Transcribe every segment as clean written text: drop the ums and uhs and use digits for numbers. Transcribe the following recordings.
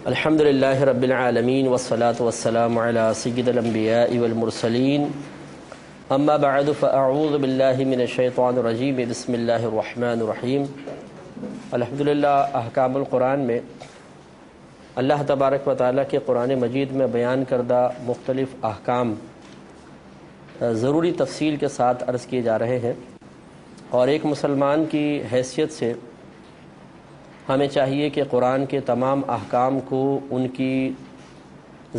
الحمدللہ رب العالمین والصلاة والسلام علی سید الانبیاء والمرسلین اما بعد فاعوذ باللہ من الشیطان الرجیم بسم اللہ الرحمن الرحیم۔ الحمدللہ احکام القرآن میں اللہ تبارک و تعالیٰ کے قرآن مجید میں بیان کردہ مختلف احکام ضروری تفصیل کے ساتھ عرض کیے جا رہے ہیں، اور ایک مسلمان کی حیثیت سے ہمیں چاہیے کہ قرآن کے تمام احکام کو ان کی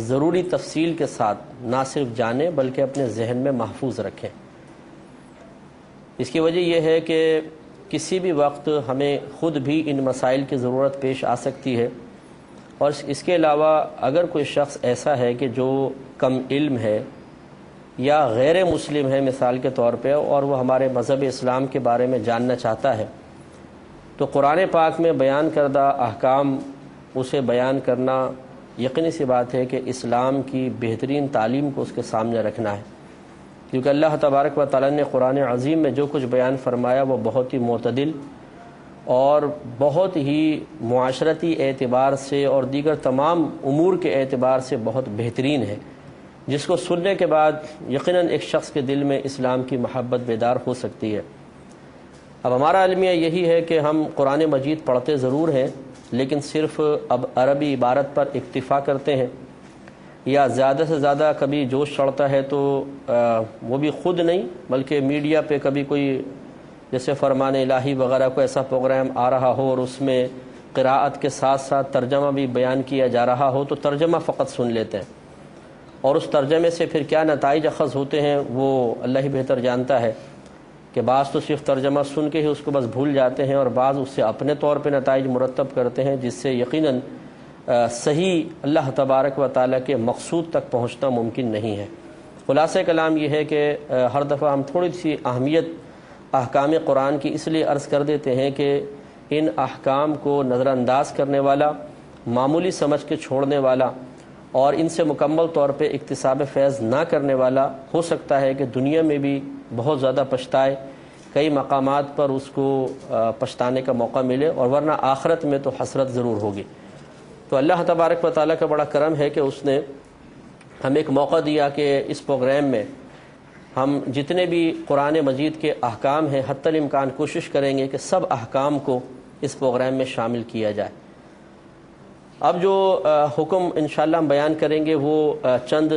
ضروری تفصیل کے ساتھ نہ صرف جانیں بلکہ اپنے ذہن میں محفوظ رکھیں۔ اس کی وجہ یہ ہے کہ کسی بھی وقت ہمیں خود بھی ان مسائل کی ضرورت پیش آ سکتی ہے، اور اس کے علاوہ اگر کوئی شخص ایسا ہے کہ جو کم علم ہے یا غیر مسلم ہے مثال کے طور پہ، اور وہ ہمارے مذہب اسلام کے بارے میں جاننا چاہتا ہے، تو قرآن پاک میں بیان کردہ احکام اسے بیان کرنا یقینی سی بات ہے کہ اسلام کی بہترین تعلیم کو اس کے سامنے رکھنا ہے، کیونکہ اللہ تبارک و تعالیٰ نے قرآن عظیم میں جو کچھ بیان فرمایا وہ بہت ہی معتدل اور بہت ہی معاشرتی اعتبار سے اور دیگر تمام امور کے اعتبار سے بہت بہترین ہے، جس کو سننے کے بعد یقیناً ایک شخص کے دل میں اسلام کی محبت بیدار ہو سکتی ہے۔ اب ہمارا المیہ یہی ہے کہ ہم قرآن مجید پڑھتے ضرور ہیں، لیکن صرف اب عربی عبارت پر اکتفا کرتے ہیں، یا زیادہ سے زیادہ کبھی جوش چڑھتا ہے تو وہ بھی خود نہیں بلکہ میڈیا پہ کبھی کوئی جیسے فرمان الہی وغیرہ کو ایسا پروگرام آ رہا ہو اور اس میں قراءت کے ساتھ ساتھ ترجمہ بھی بیان کیا جا رہا ہو تو ترجمہ فقط سن لیتے ہیں، اور اس ترجمے سے پھر کیا نتائج اخذ ہوتے ہیں وہ اللہ ہی بہتر جانتا ہے، کہ بعض تو صرف ترجمہ سن کے ہی اس کو بس بھول جاتے ہیں، اور بعض اس سے اپنے طور پہ نتائج مرتب کرتے ہیں جس سے یقیناً صحیح اللہ تبارک و تعالیٰ کے مقصود تک پہنچنا ممکن نہیں ہے۔ خلاصہ کلام یہ ہے کہ ہر دفعہ ہم تھوڑی سی اہمیت احکام قرآن کی اس لیے عرض کر دیتے ہیں کہ ان احکام کو نظر انداز کرنے والا، معمولی سمجھ کے چھوڑنے والا اور ان سے مکمل طور پہ اکتساب فیض نہ کرنے والا ہو سکتا ہے کہ دنیا میں بھی بہت زیادہ پچھتائے، کئی مقامات پر اس کو پچھتانے کا موقع ملے، اور ورنہ آخرت میں تو حسرت ضرور ہوگی۔ تو اللہ تبارک و تعالیٰ کا بڑا کرم ہے کہ اس نے ہمیں ایک موقع دیا کہ اس پروگرام میں ہم جتنے بھی قرآن مجید کے احکام ہیں حتی الامکان کوشش کریں گے کہ سب احکام کو اس پروگرام میں شامل کیا جائے۔ اب جو حکم انشاءاللہ ہم بیان کریں گے وہ چند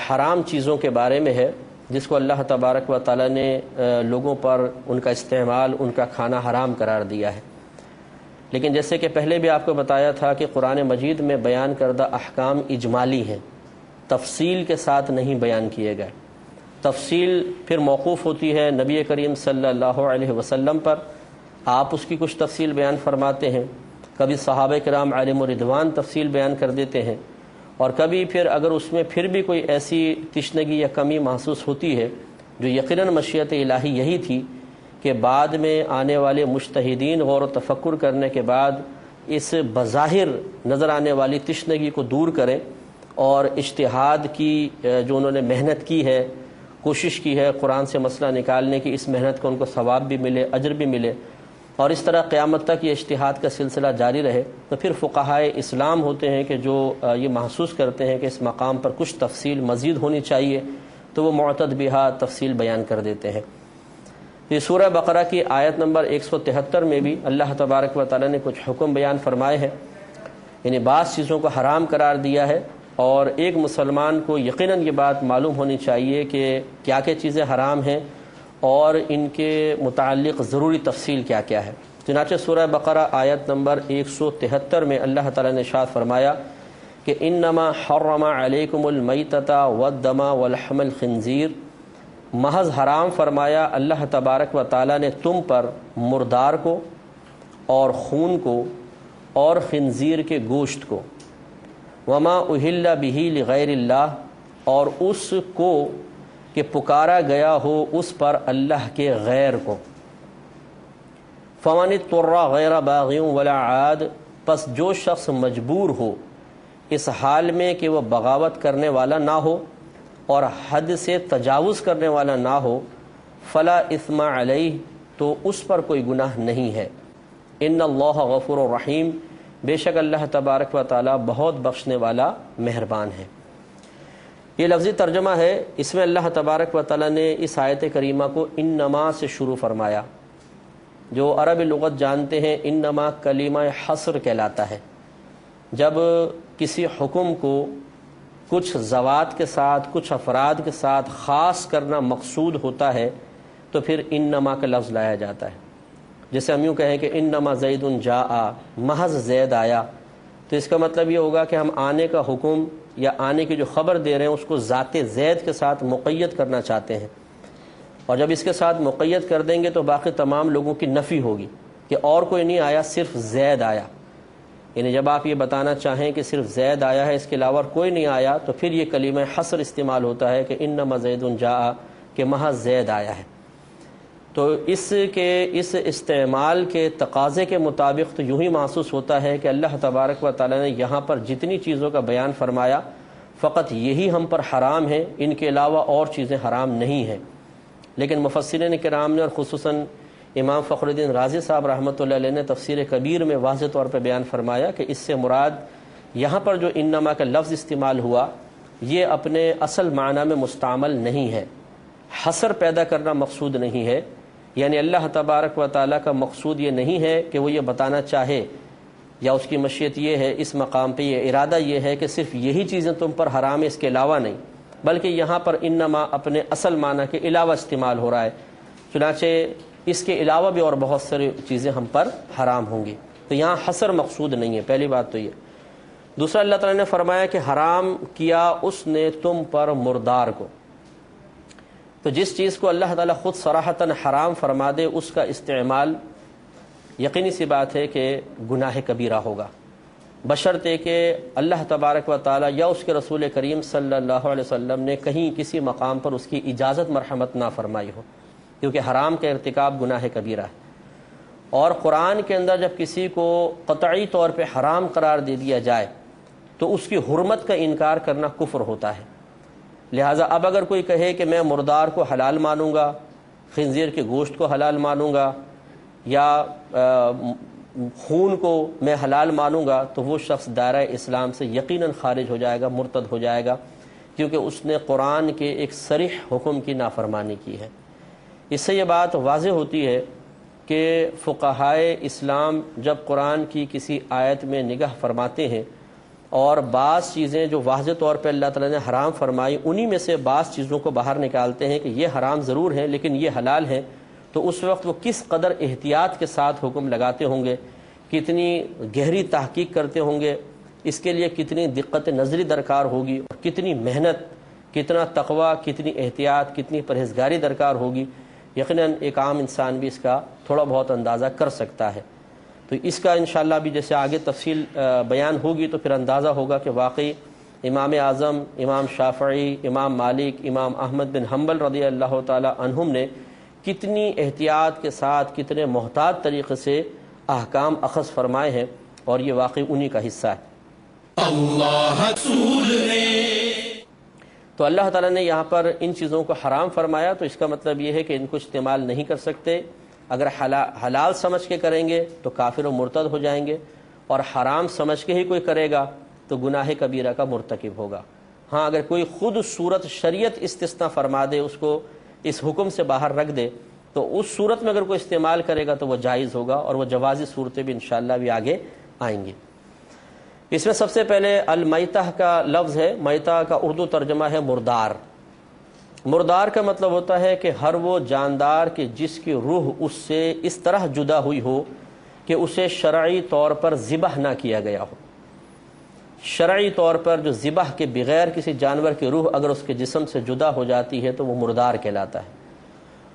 حرام چیزوں کے بارے میں ہے جس کو اللہ تبارک و تعالیٰ نے لوگوں پر ان کا استعمال، ان کا کھانا حرام قرار دیا ہے۔ لیکن جیسے کہ پہلے بھی آپ کو بتایا تھا کہ قرآن مجید میں بیان کردہ احکام اجمالی ہیں، تفصیل کے ساتھ نہیں بیان کیے گئے۔ تفصیل پھر موقوف ہوتی ہے نبی کریم صلی اللہ علیہ وسلم پر، آپ اس کی کچھ تفصیل بیان فرماتے ہیں، کبھی صحابہ کرام علیہم رضوان تفصیل بیان کر دیتے ہیں، اور کبھی پھر اگر اس میں پھر بھی کوئی ایسی تشنگی یا کمی محسوس ہوتی ہے جو یقیناً مشیت الہی یہی تھی کہ بعد میں آنے والے مجتہدین غور و تفکر کرنے کے بعد اس بظاہر نظر آنے والی تشنگی کو دور کریں، اور اجتہاد کی جو انہوں نے محنت کی ہے، کوشش کی ہے قرآن سے مسئلہ نکالنے کی، اس محنت کو ان کو ثواب بھی ملے، اجر بھی ملے، اور اس طرح قیامت تک یہ اجتہاد کا سلسلہ جاری رہے۔ تو پھر فقہائے اسلام ہوتے ہیں کہ جو یہ محسوس کرتے ہیں کہ اس مقام پر کچھ تفصیل مزید ہونی چاہیے تو وہ معتد بہا تفصیل بیان کر دیتے ہیں۔ یہ سورہ بقرہ کی آیت نمبر 173 میں بھی اللہ تبارک و تعالیٰ نے کچھ حکم بیان فرمائے ہیں، یعنی بعض چیزوں کو حرام قرار دیا ہے، اور ایک مسلمان کو یقیناً یہ بات معلوم ہونی چاہیے کہ کیا کیا چیزیں حرام ہیں اور ان کے متعلق ضروری تفصیل کیا کیا ہے۔ چنانچہ سورہ بقرہ آیت نمبر 173 میں اللہ تعالیٰ نے ارشاد فرمایا کہ انما حرم علیکم المیتۃ والدم ولحم الخنزیر، محض حرام فرمایا اللہ تبارک و تعالیٰ نے تم پر مردار کو اور خون کو اور خنزیر کے گوشت کو، وما اہل بہ لغیر اللہ، اور اس کو کہ پکارا گیا ہو اس پر اللہ کے غیر کو، فمن اضطر غیر باغ ولا عاد، پس جو شخص مجبور ہو اس حال میں کہ وہ بغاوت کرنے والا نہ ہو اور حد سے تجاوز کرنے والا نہ ہو، فلا اثم علیہ، تو اس پر کوئی گناہ نہیں ہے، ان اللہ غفور الرحیم، بے شک اللہ تبارک و تعالی بہت بخشنے والا مہربان ہے۔ یہ لفظی ترجمہ ہے، اس میں اللہ تبارک و تعالی نے اس آیت کریمہ کو انما سے شروع فرمایا۔ جو عربی لغت جانتے ہیں انما کلمہ حصر کہلاتا ہے۔ جب کسی حکم کو کچھ ذوات کے ساتھ کچھ افراد کے ساتھ خاص کرنا مقصود ہوتا ہے تو پھر انما کا لفظ لایا جاتا ہے۔ جیسے ہم یوں کہیں کہ انما زید جاء، محض زید آیا، تو اس کا مطلب یہ ہوگا کہ ہم آنے کا حکم یا آنے کی جو خبر دے رہے ہیں اس کو ذات زید کے ساتھ مقید کرنا چاہتے ہیں، اور جب اس کے ساتھ مقید کر دیں گے تو باقی تمام لوگوں کی نفی ہوگی کہ اور کوئی نہیں آیا، صرف زید آیا۔ یعنی جب آپ یہ بتانا چاہیں کہ صرف زید آیا ہے، اس کے علاوہ کوئی نہیں آیا، تو پھر یہ کلمہ حصر استعمال ہوتا ہے کہ انما زید جاء، کہ محض زید آیا ہے۔ تو اس استعمال کے تقاضے کے مطابق تو یوں ہی محسوس ہوتا ہے کہ اللہ تبارک و تعالی نے یہاں پر جتنی چیزوں کا بیان فرمایا فقط یہی ہم پر حرام ہیں، ان کے علاوہ اور چیزیں حرام نہیں ہیں۔ لیکن مفسرین کرام نے اور خصوصاً امام فخر الدین رازی صاحب رحمۃ اللہ علیہ نے تفسیر کبیر میں واضح طور پہ بیان فرمایا کہ اس سے مراد یہاں پر جو انما کا لفظ استعمال ہوا یہ اپنے اصل معنی میں مستعمل نہیں ہے، حصر پیدا کرنا مقصود نہیں ہے۔ یعنی اللہ تبارک و تعالیٰ کا مقصود یہ نہیں ہے کہ وہ یہ بتانا چاہے یا اس کی مشیت یہ ہے، اس مقام پہ یہ ارادہ یہ ہے کہ صرف یہی چیزیں تم پر حرام ہے، اس کے علاوہ نہیں، بلکہ یہاں پر انما اپنے اصل معنی کے علاوہ استعمال ہو رہا ہے، چنانچہ اس کے علاوہ بھی اور بہت ساری چیزیں ہم پر حرام ہوں گی۔ تو یہاں حصر مقصود نہیں ہے، پہلی بات تو یہ۔ دوسرا اللہ تعالیٰ نے فرمایا کہ حرام کیا اس نے تم پر مردار کو۔ تو جس چیز کو اللہ تعالیٰ خود صراحتاً حرام فرما دے اس کا استعمال یقینی سی بات ہے کہ گناہ کبیرہ ہوگا، بشرطے کہ اللہ تبارک و تعالیٰ یا اس کے رسول کریم صلی اللہ علیہ وسلم نے کہیں کسی مقام پر اس کی اجازت مرحمت نہ فرمائی ہو، کیونکہ حرام کا ارتکاب گناہ کبیرہ ہے۔ اور قرآن کے اندر جب کسی کو قطعی طور پہ حرام قرار دے دیا جائے تو اس کی حرمت کا انکار کرنا کفر ہوتا ہے۔ لہٰذا اب اگر کوئی کہے کہ میں مردار کو حلال مانوں گا، خنزیر کے گوشت کو حلال مانوں گا، یا خون کو میں حلال مانوں گا، تو وہ شخص دائرہ اسلام سے یقیناً خارج ہو جائے گا، مرتد ہو جائے گا، کیونکہ اس نے قرآن کے ایک صریح حکم کی نافرمانی کی ہے۔ اس سے یہ بات واضح ہوتی ہے کہ فقہائے اسلام جب قرآن کی کسی آیت میں نگاہ فرماتے ہیں اور بعض چیزیں جو واضح طور پہ اللہ تعالیٰ نے حرام فرمائی انہی میں سے بعض چیزوں کو باہر نکالتے ہیں کہ یہ حرام ضرور ہیں لیکن یہ حلال ہیں، تو اس وقت وہ کس قدر احتیاط کے ساتھ حکم لگاتے ہوں گے، کتنی گہری تحقیق کرتے ہوں گے، اس کے لیے کتنی دقت نظری درکار ہوگی، اور کتنی محنت، کتنا تقوی، کتنی احتیاط، کتنی پرہیزگاری درکار ہوگی، یقیناً ایک عام انسان بھی اس کا تھوڑا بہت اندازہ کر سکتا ہے۔ تو اس کا انشاءاللہ بھی جیسے آگے تفصیل بیان ہوگی تو پھر اندازہ ہوگا کہ واقعی امام اعظم، امام شافعی، امام مالک، امام احمد بن حنبل رضی اللہ تعالی عنہم نے کتنی احتیاط کے ساتھ، کتنے محتاط طریقے سے احکام اخذ فرمائے ہیں، اور یہ واقعی انہی کا حصہ ہے۔ اللہ تو اللہ تعالیٰ نے یہاں پر ان چیزوں کو حرام فرمایا، تو اس کا مطلب یہ ہے کہ ان کو استعمال نہیں کر سکتے۔ اگر حلال سمجھ کے کریں گے تو کافر و مرتد ہو جائیں گے، اور حرام سمجھ کے ہی کوئی کرے گا تو گناہ کبیرہ کا مرتکب ہوگا۔ ہاں اگر کوئی خود صورت شریعت استثناء فرما دے، اس کو اس حکم سے باہر رکھ دے، تو اس صورت میں اگر کوئی استعمال کرے گا تو وہ جائز ہوگا، اور وہ جوازی صورتیں بھی انشاءاللہ بھی آگے آئیں گی۔ اس میں سب سے پہلے المیتہ کا لفظ ہے، میتہ کا اردو ترجمہ ہے مردار۔ مردار کا مطلب ہوتا ہے کہ ہر وہ جاندار کہ جس کی روح اس سے اس طرح جدا ہوئی ہو کہ اسے شرعی طور پر ذبح نہ کیا گیا ہو۔ شرعی طور پر جو ذبح کے بغیر کسی جانور کی روح اگر اس کے جسم سے جدا ہو جاتی ہے تو وہ مردار کہلاتا ہے۔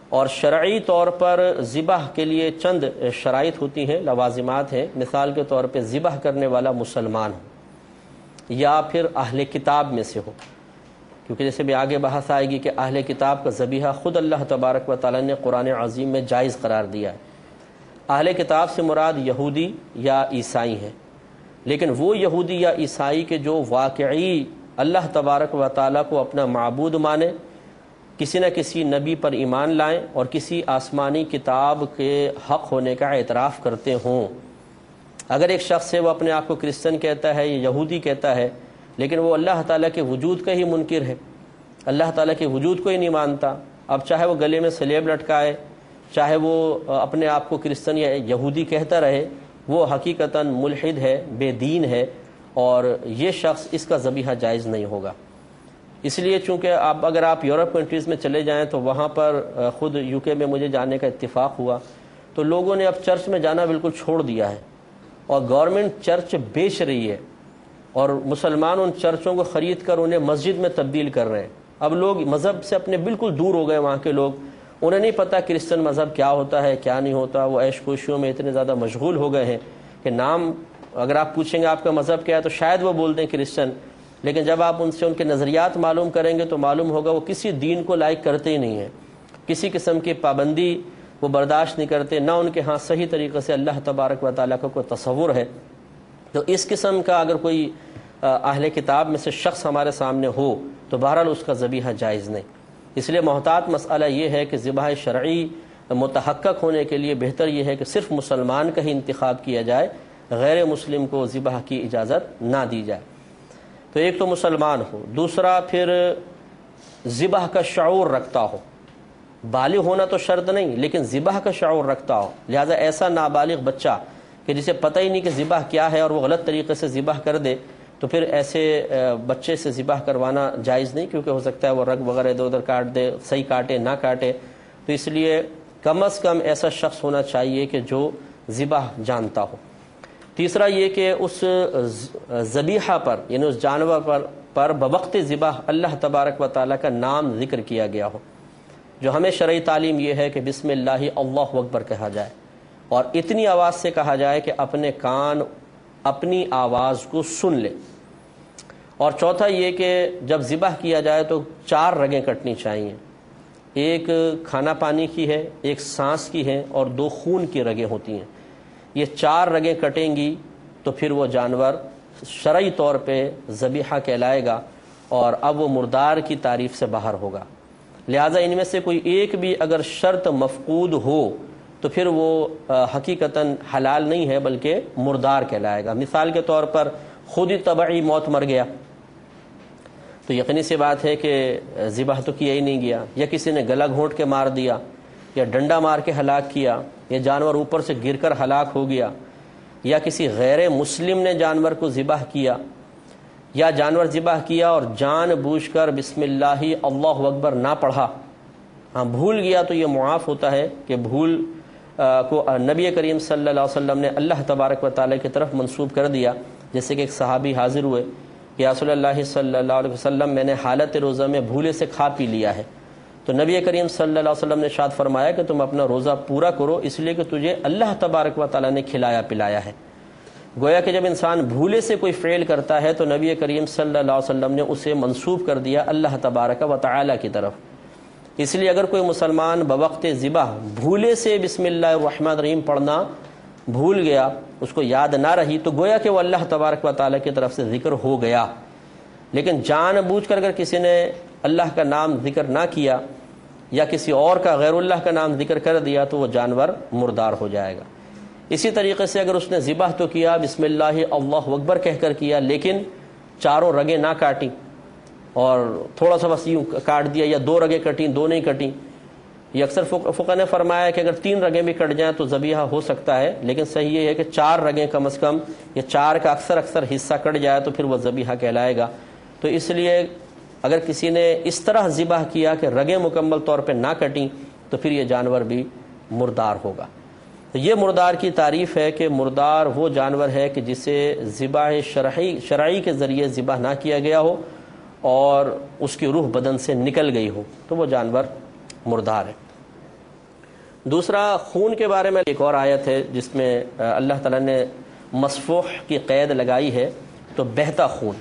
اور شرعی طور پر ذبح کے لیے چند شرائط ہوتی ہیں، لوازمات ہیں۔ مثال کے طور پہ ذبح کرنے والا مسلمان ہو یا پھر اہل کتاب میں سے ہو، کیونکہ جیسے بھی آگے بحث آئے گی کہ اہل کتاب کا ذبیحہ خود اللہ تبارک و تعالیٰ نے قرآن عظیم میں جائز قرار دیا ہے۔ اہل کتاب سے مراد یہودی یا عیسائی ہیں، لیکن وہ یہودی یا عیسائی کے جو واقعی اللہ تبارک و تعالیٰ کو اپنا معبود مانے، کسی نہ کسی نبی پر ایمان لائیں اور کسی آسمانی کتاب کے حق ہونے کا اعتراف کرتے ہوں، اگر ایک شخص ہے وہ اپنے آپ کو کرسچن کہتا ہے یا یہودی کہتا ہے، لیکن وہ اللہ تعالیٰ کے وجود کا ہی منکر ہے، اللہ تعالیٰ کے وجود کو ہی نہیں مانتا، اب چاہے وہ گلے میں سلیب لٹکائے، چاہے وہ اپنے آپ کو کرسچن یا یہودی کہتا رہے، وہ حقیقتاً ملحد ہے، بے دین ہے، اور یہ شخص اس کا ذبیحہ جائز نہیں ہوگا۔ اس لیے چونکہ اگر آپ یورپ کنٹریز میں چلے جائیں تو وہاں پر خود یو کے میں مجھے جانے کا اتفاق ہوا تو لوگوں نے اب چرچ میں جانا بالکل چھوڑ دیا ہے، اور گورنمنٹ چرچ بیچ رہی ہے، اور مسلمان ان چرچوں کو خرید کر انہیں مسجد میں تبدیل کر رہے ہیں۔ اب لوگ مذہب سے اپنے بالکل دور ہو گئے، وہاں کے لوگ، انہیں نہیں پتہ کرسچن مذہب کیا ہوتا ہے کیا نہیں ہوتا، وہ عیش کوشیوں میں اتنے زیادہ مشغول ہو گئے ہیں کہ نام اگر آپ پوچھیں گے آپ کا مذہب کیا ہے تو شاید وہ بول دیں کرسچن، لیکن جب آپ ان سے ان کے نظریات معلوم کریں گے تو معلوم ہوگا وہ کسی دین کو لائک کرتے ہی نہیں ہیں، کسی قسم کی پابندی وہ برداشت نہیں کرتے، نہ ان کے ہاں صحیح طریقے سے اللہ تبارک و تعالیٰ کا کوئی تصور ہے۔ تو اس قسم کا اگر کوئی اہل کتاب میں سے شخص ہمارے سامنے ہو تو بہرحال اس کا ذبیحہ جائز نہیں۔ اس لیے محتاط مسئلہ یہ ہے کہ ذبح شرعی متحقق ہونے کے لیے بہتر یہ ہے کہ صرف مسلمان کا ہی انتخاب کیا جائے، غیر مسلم کو ذبح کی اجازت نہ دی جائے۔ تو ایک تو مسلمان ہو، دوسرا پھر ذبح کا شعور رکھتا ہو، بالغ ہونا تو شرط نہیں لیکن ذبح کا شعور رکھتا ہو، لہذا ایسا نابالغ بچہ کہ جسے پتہ ہی نہیں کہ ذبح کیا ہے اور وہ غلط طریقے سے ذبح کر دے تو پھر ایسے بچے سے ذبح کروانا جائز نہیں، کیونکہ ہو سکتا ہے وہ رگ وغیرہ ادھر ادھر کاٹ دے، صحیح کاٹے نہ کاٹے، تو اس لیے کم از کم ایسا شخص ہونا چاہیے کہ جو ذبح جانتا ہو۔ تیسرا یہ کہ اس ذبیحہ پر یعنی اس جانور پر بوقت ذبح اللہ تبارک و تعالیٰ کا نام ذکر کیا گیا ہو، جو ہمیں شرعی تعلیم یہ ہے کہ بسم اللہ اللہ اکبر کہا جائے، اور اتنی آواز سے کہا جائے کہ اپنے کان اپنی آواز کو سن لے۔ اور چوتھا یہ کہ جب ذبح کیا جائے تو 4 رگیں کٹنی چاہیے، ایک کھانا پانی کی ہے، ایک سانس کی ہے، اور 2 خون کی رگیں ہوتی ہیں۔ یہ 4 رگیں کٹیں گی تو پھر وہ جانور شرعی طور پہ ذبیحہ کہلائے گا، اور اب وہ مردار کی تعریف سے باہر ہوگا۔ لہٰذا ان میں سے کوئی ایک بھی اگر شرط مفقود ہو تو پھر وہ حقیقتاً حلال نہیں ہے بلکہ مردار کہلائے گا۔ مثال کے طور پر خود ہی طبعی موت مر گیا تو یقینی سی بات ہے کہ ذبح تو کیا ہی نہیں گیا، یا کسی نے گلا گھونٹ کے مار دیا، یا ڈنڈا مار کے ہلاک کیا، یا جانور اوپر سے گر کر ہلاک ہو گیا، یا کسی غیر مسلم نے جانور کو ذبح کیا، یا جانور ذبح کیا اور جان بوجھ کر بسم اللہ اللہ اکبر نہ پڑھا، ہاں بھول گیا تو یہ معاف ہوتا ہے کہ بھول کو نبی کریم صلی اللہ علیہ وسلم نے اللہ تبارک و تعالیٰ کی طرف منسوب کر دیا۔ جیسے کہ ایک صحابی حاضر ہوئے کہ رسول اللہ صلی اللہ علیہ وسلم میں نے حالت روزہ میں بھولے سے کھا پی لیا ہے، تو نبی کریم صلی اللہ علیہ وسلم نے ارشاد فرمایا کہ تم اپنا روزہ پورا کرو اس لیے کہ تجھے اللہ تبارک و تعالیٰ نے کھلایا پلایا ہے۔ گویا کہ جب انسان بھولے سے کوئی فعل کرتا ہے تو نبی کریم صلی اللہ علیہ وسلم نے اسے منسوب کر دیا اللہ تبارک و تعالیٰ کی طرف۔ اس لیے اگر کوئی مسلمان بوقت ذبح بھولے سے بسم اللہ الرحمن الرحیم پڑھنا بھول گیا، اس کو یاد نہ رہی، تو گویا کہ وہ اللہ تبارک و تعالیٰ کی طرف سے ذکر ہو گیا۔ لیکن جان بوجھ کر اگر کسی نے اللہ کا نام ذکر نہ کیا یا کسی اور کا غیر اللہ کا نام ذکر کر دیا تو وہ جانور مردار ہو جائے گا۔ اسی طریقے سے اگر اس نے ذبح تو کیا بسم اللہ اللہ اکبر کہہ کر کیا، لیکن 4 رگیں نہ کاٹیں اور تھوڑا سا بس یوں کاٹ دیا، یا 2 رگیں کٹیں 2 نہیں کٹیں، یہ اکثر فقہ نے فرمایا کہ اگر 3 رگیں بھی کٹ جائیں تو ذبیحہ ہو سکتا ہے، لیکن صحیح یہ ہے کہ 4 رگیں کم از کم، یا 4 کا اکثر حصہ کٹ جائے تو پھر وہ ذبیحہ کہلائے گا۔ تو اس لیے اگر کسی نے اس طرح ذبح کیا کہ رگیں مکمل طور پہ نہ کٹیں تو پھر یہ جانور بھی مردار ہوگا۔ تو یہ مردار کی تعریف ہے کہ مردار وہ جانور ہے کہ جسے ذبح شرعی کے ذریعے ذبح نہ کیا گیا ہو اور اس کی روح بدن سے نکل گئی ہو تو وہ جانور مردار ہے۔ دوسرا خون کے بارے میں ایک اور آیت ہے جس میں اللہ تعالیٰ نے مسفوح کی قید لگائی ہے، تو بہتا خون،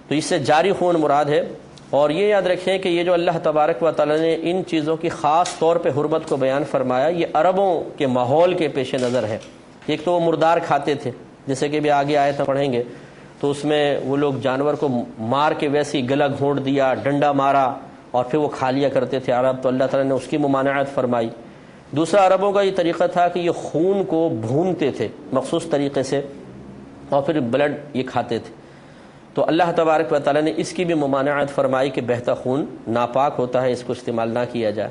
تو اس سے جاری خون مراد ہے۔ اور یہ یاد رکھیں کہ یہ جو اللہ تبارک و تعالیٰ نے ان چیزوں کی خاص طور پہ حرمت کو بیان فرمایا، یہ عربوں کے ماحول کے پیش نظر ہے۔ ایک تو وہ مردار کھاتے تھے، جیسے کہ بھی آگے آیت پڑھیں گے تو اس میں وہ لوگ جانور کو مار کے ویسے ہی گلا گھونٹ دیا، ڈنڈا مارا اور پھر وہ کھا لیا کرتے تھے عرب، تو اللہ تعالیٰ نے اس کی ممانعت فرمائی۔ دوسرا عربوں کا یہ طریقہ تھا کہ یہ خون کو بھونتے تھے مخصوص طریقے سے اور پھر بلڈ یہ کھاتے تھے. تو اللہ تبارک و تعالیٰ نے اس کی بھی ممانعت فرمائی کہ بہتا خون ناپاک ہوتا ہے، اس کو استعمال نہ کیا جائے.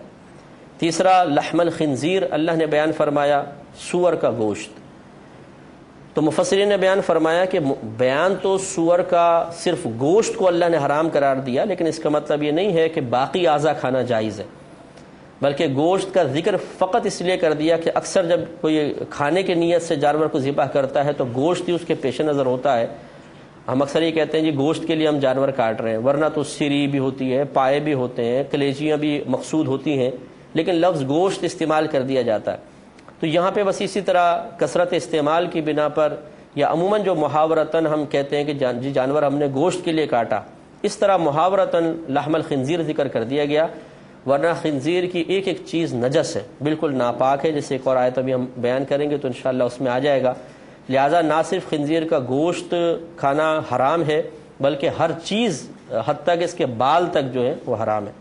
تیسرا لحم الخنزیر اللہ نے بیان فرمایا، سور کا گوشت. تو مفسرین نے بیان فرمایا کہ بیان تو سور کا صرف گوشت کو اللہ نے حرام قرار دیا، لیکن اس کا مطلب یہ نہیں ہے کہ باقی اعضاء کھانا جائز ہے، بلکہ گوشت کا ذکر فقط اس لیے کر دیا کہ اکثر جب کوئی کھانے کی نیت سے جانور کو ذبح کرتا ہے تو گوشت ہی اس کے پیش نظر ہوتا ہے. ہم اکثر یہ کہتے ہیں جی گوشت کے لیے ہم جانور کاٹ رہے ہیں، ورنہ تو سری بھی ہوتی ہے، پائے بھی ہوتے ہیں، کلیجیاں بھی مقصود ہوتی ہیں، لیکن لفظ گوشت استعمال کر دیا جاتا ہے. تو یہاں پہ بس اسی طرح کثرت استعمال کی بنا پر یا عموماً جو محاورتاً ہم کہتے ہیں کہ جی جانور ہم نے گوشت کے لیے کاٹا، اس طرح محاورتاً لحم الخنزیر ذکر کر دیا گیا، ورنہ خنزیر کی ایک ایک چیز نجس ہے، بالکل ناپاک ہے، جیسے ایک اور آیت ابھی ہم بیان کریں گے تو انشاءاللہ اس میں آ جائے گا. لہٰذا نہ صرف خنزیر کا گوشت کھانا حرام ہے بلکہ ہر چیز حتیٰ کہ اس کے بال تک جو ہے وہ حرام ہے.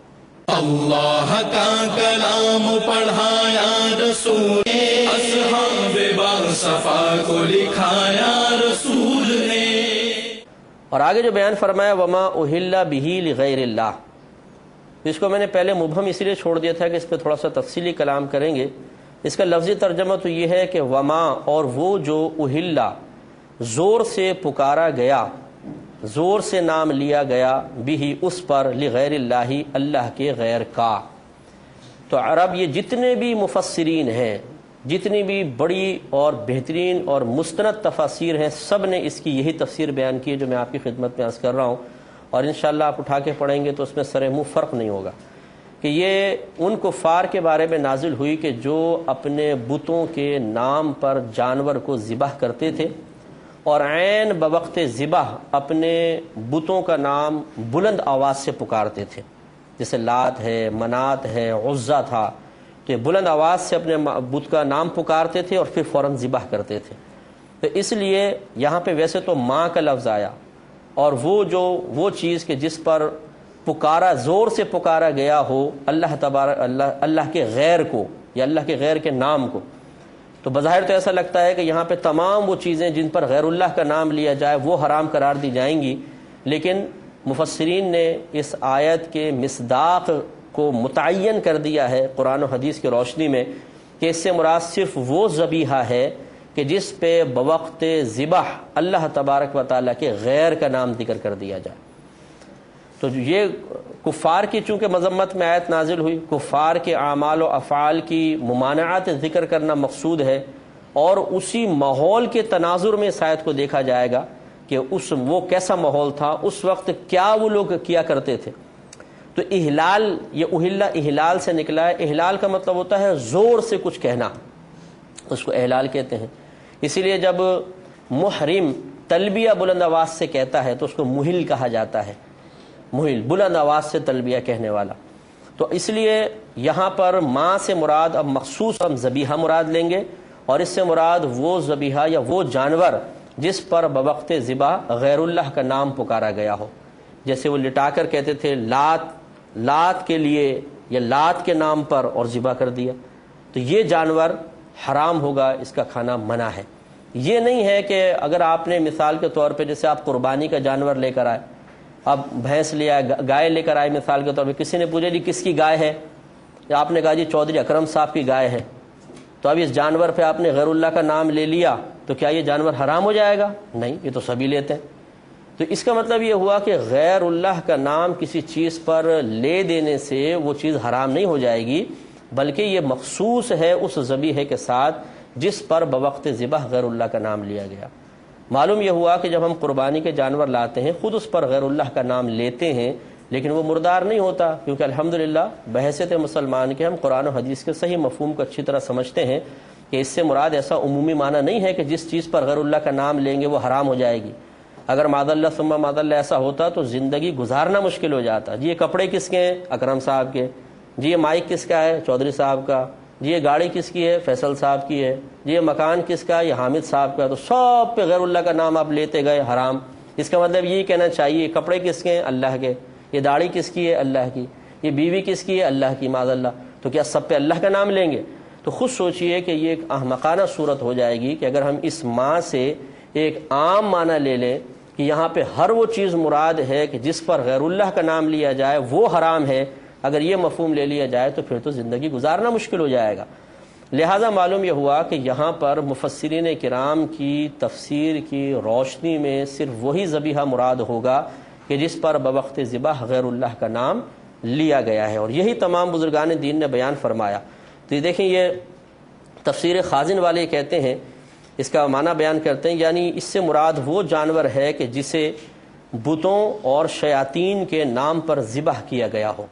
اللہ کا کلام پڑھا یا رسول نے، اصحاب باصفا کو لکھا یا رسول نے. اور آگے جو بیان فرمایا وما اہل بہ لغیر اللہ، اس کو میں نے پہلے مبہم اس لیے چھوڑ دیا تھا کہ اس پہ تھوڑا سا تفصیلی کلام کریں گے. اس کا لفظی ترجمہ تو یہ ہے کہ وما، اور وہ جو اہلا زور سے پکارا گیا، زور سے نام لیا گیا، بھی اس پر لغیر اللہ اللہ کے غیر کا. تو عرب یہ جتنے بھی مفسرین ہیں، جتنی بھی بڑی اور بہترین اور مستند تفاسیر ہیں، سب نے اس کی یہی تفسیر بیان کی ہے جو میں آپ کی خدمت میں عرض کر رہا ہوں. اور انشاءاللہ آپ اٹھا کے پڑھیں گے تو اس میں سر منہ فرق نہیں ہوگا کہ یہ ان کفار کے بارے میں نازل ہوئی کہ جو اپنے بتوں کے نام پر جانور کو ذبح کرتے تھے اور عین بوقت ذبح اپنے بتوں کا نام بلند آواز سے پکارتے تھے، جیسے لات ہے، منات ہے، عزا تھا. تو یہ بلند آواز سے اپنے بت کا نام پکارتے تھے اور پھر فوراً ذبح کرتے تھے. تو اس لیے یہاں پہ ویسے تو ماں کا لفظ آیا، اور وہ چیز کہ جس پر پکارا، زور سے پکارا گیا ہو اللہ کے غیر کو یا اللہ کے غیر کے نام کو. تو بظاہر تو ایسا لگتا ہے کہ یہاں پہ تمام وہ چیزیں جن پر غیر اللہ کا نام لیا جائے وہ حرام قرار دی جائیں گی، لیکن مفسرین نے اس آیت کے مصداق کو متعین کر دیا ہے قرآن و حدیث کی روشنی میں کہ اس سے مراد صرف وہ ذبیحہ ہے کہ جس پہ بوقت ذبح اللہ تبارک و تعالیٰ کے غیر کا نام ذکر کر دیا جائے. تو یہ کفار کی چونکہ مذمت میں آیت نازل ہوئی، کفار کے اعمال و افعال کی ممانعت ذکر کرنا مقصود ہے، اور اسی ماحول کے تناظر میں اس آیت کو دیکھا جائے گا کہ وہ کیسا ماحول تھا اس وقت، کیا وہ لوگ کیا کرتے تھے. تو احلال، یہ اہلا احلال سے نکلا ہے. احلال کا مطلب ہوتا ہے زور سے کچھ کہنا، اس کو احلال کہتے ہیں. اسی لیے جب محرم تلبیہ بلند آواز سے کہتا ہے تو اس کو محل کہا جاتا ہے، محل بلند آواز سے تلبیہ کہنے والا. تو اس لیے یہاں پر ماں سے مراد اب مخصوص ہم ذبیحہ مراد لیں گے، اور اس سے مراد وہ ذبیحہ یا وہ جانور جس پر بوقت ذبح غیر اللہ کا نام پکارا گیا ہو. جیسے وہ لٹا کر کہتے تھے لات کے لیے یا لات کے نام پر اور ذبح کر دیا، تو یہ جانور حرام ہوگا، اس کا کھانا منع ہے. یہ نہیں ہے کہ اگر آپ نے مثال کے طور پہ جیسے آپ قربانی کا جانور لے کر آئے، اب بھینس لے آئے، گائے لے کر آئے مثال کے طور پہ، کسی نے پوچھا جی کس کی گائے ہے، آپ نے کہا جی چودھری اکرم صاحب کی گائے ہے، تو اب اس جانور پہ آپ نے غیر اللہ کا نام لے لیا تو کیا یہ جانور حرام ہو جائے گا؟ نہیں، یہ تو سبھی لیتے ہیں. تو اس کا مطلب یہ ہوا کہ غیر اللہ کا نام کسی چیز پر لے دینے سے وہ چیز حرام نہیں ہو جائے گی، بلکہ یہ مخصوص ہے اس ذبیحے کے ساتھ جس پر بوقت ذبح غیر اللہ کا نام لیا گیا. معلوم یہ ہوا کہ جب ہم قربانی کے جانور لاتے ہیں خود اس پر غیر اللہ کا نام لیتے ہیں، لیکن وہ مردار نہیں ہوتا، کیونکہ الحمدللہ بحیثیت مسلمان کے ہم قرآن و حدیث کے صحیح مفہوم کو اچھی طرح سمجھتے ہیں کہ اس سے مراد ایسا عمومی معنی نہیں ہے کہ جس چیز پر غیر اللہ کا نام لیں گے وہ حرام ہو جائے گی. اگر معاذ اللہ ثم معاذ اللہ ایسا ہوتا تو زندگی گزارنا مشکل ہو جاتا. جی یہ کپڑے کس کے ہیں؟ اکرم صاحب کے. جی یہ مائک کس کا ہے؟ چودھری صاحب کا. جی یہ گاڑی کس کی ہے؟ فیصل صاحب کی ہے. جی یہ مکان کس کا ہے؟ یہ حامد صاحب کا. تو سب پہ غیر اللہ کا نام آپ لیتے گئے، حرام. اس کا مطلب یہی کہنا چاہیے کپڑے کس کے ہیں؟ اللہ کے. یہ داڑھی کس کی ہے؟ اللہ کی. یہ بیوی کس کی ہے؟ اللہ کی معاذ اللہ. تو کیا سب پہ اللہ کا نام لیں گے؟ تو خود سوچئے کہ یہ ایک احمقانہ صورت ہو جائے گی کہ اگر ہم اس ماں سے ایک عام معنی لے لیں کہ یہاں پہ ہر وہ چیز مراد ہے کہ جس پر غیر اللہ کا نام لیا جائے وہ حرام ہے، اگر یہ مفہوم لے لیا جائے تو پھر تو زندگی گزارنا مشکل ہو جائے گا۔ لہٰذا معلوم یہ ہوا کہ یہاں پر مفسرین کرام کی تفسیر کی روشنی میں صرف وہی ذبیحہ مراد ہوگا کہ جس پر بوقت ذبح غیر اللہ کا نام لیا گیا ہے، اور یہی تمام بزرگان دین نے بیان فرمایا۔ تو یہ دیکھیں، یہ تفسیر خازن والے کہتے ہیں، اس کا معنی بیان کرتے ہیں، یعنی اس سے مراد وہ جانور ہے کہ جسے بتوں اور شیاطین کے نام پر ذبح کیا گیا ہو۔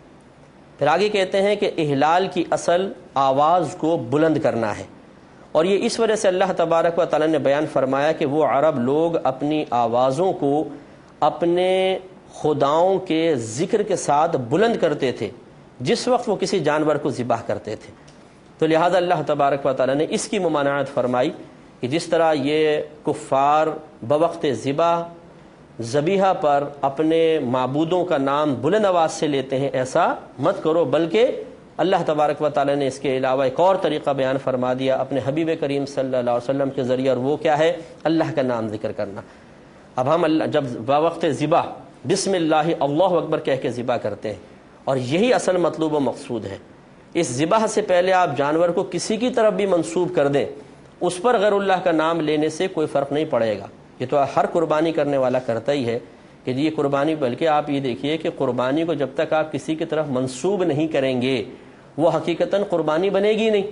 پھر آگے کہتے ہیں کہ احلال کی اصل آواز کو بلند کرنا ہے، اور یہ اس وجہ سے اللہ تبارک و تعالی نے بیان فرمایا کہ وہ عرب لوگ اپنی آوازوں کو اپنے خداؤں کے ذکر کے ساتھ بلند کرتے تھے جس وقت وہ کسی جانور کو ذبح کرتے تھے۔ تو لہذا اللہ تبارک و تعالی نے اس کی ممانعت فرمائی کہ جس طرح یہ کفار بوقت ذبح ذبیحہ پر اپنے معبودوں کا نام بلند آواز سے لیتے ہیں، ایسا مت کرو، بلکہ اللہ تبارک و تعالی نے اس کے علاوہ ایک اور طریقہ بیان فرما دیا اپنے حبیب کریم صلی اللہ علیہ وسلم کے ذریعے، اور وہ کیا ہے؟ اللہ کا نام ذکر کرنا۔ اب ہم جب بوقت ذبح بسم اللہ اللہ اکبر کہہ کے ذبح کرتے ہیں، اور یہی اصل مطلوب و مقصود ہے۔ اس ذبح سے پہلے آپ جانور کو کسی کی طرف بھی منسوب کر دیں، اس پر غیر اللہ کا نام لینے سے کوئی فرق نہیں پڑے گا۔ یہ تو ہر قربانی کرنے والا کرتا ہی ہے کہ یہ قربانی، بلکہ آپ یہ دیکھیے کہ قربانی کو جب تک آپ کسی کی طرف منسوب نہیں کریں گے وہ حقیقتاً قربانی بنے گی نہیں۔